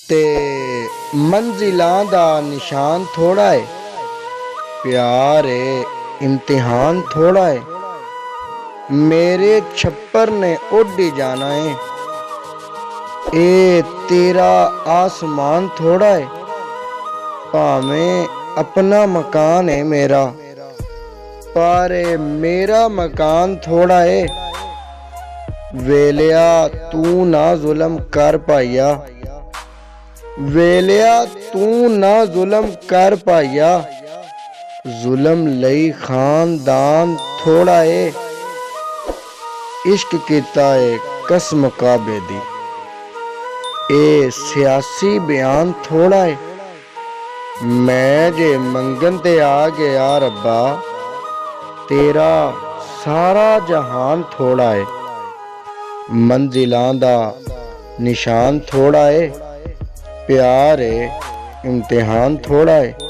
ते मंजिलां दा निशान थोड़ा है। प्यार है इम्तिहान थोड़ा है। मेरे छप्पर ने उड़ ही जाना है। ए तेरा आसमान थोड़ा है। भावें अपना मकान है मेरा, पर मेरा मकान थोड़ा है। वेलिया तू ना जुल्म कर पाया, वेलिया तू ना जुल्म कर पाया। जुल्म लई खानदान थोड़ा है। इश्क कीता है कसम काबे दी, ए सियासी बयान थोड़ा है। मैं जे मंगन ते आ गया रब्बा, तेरा सारा जहान थोड़ा है। मंजिलां दा निशान थोड़ा है। प्यार है इम्तिहान थोड़ा है।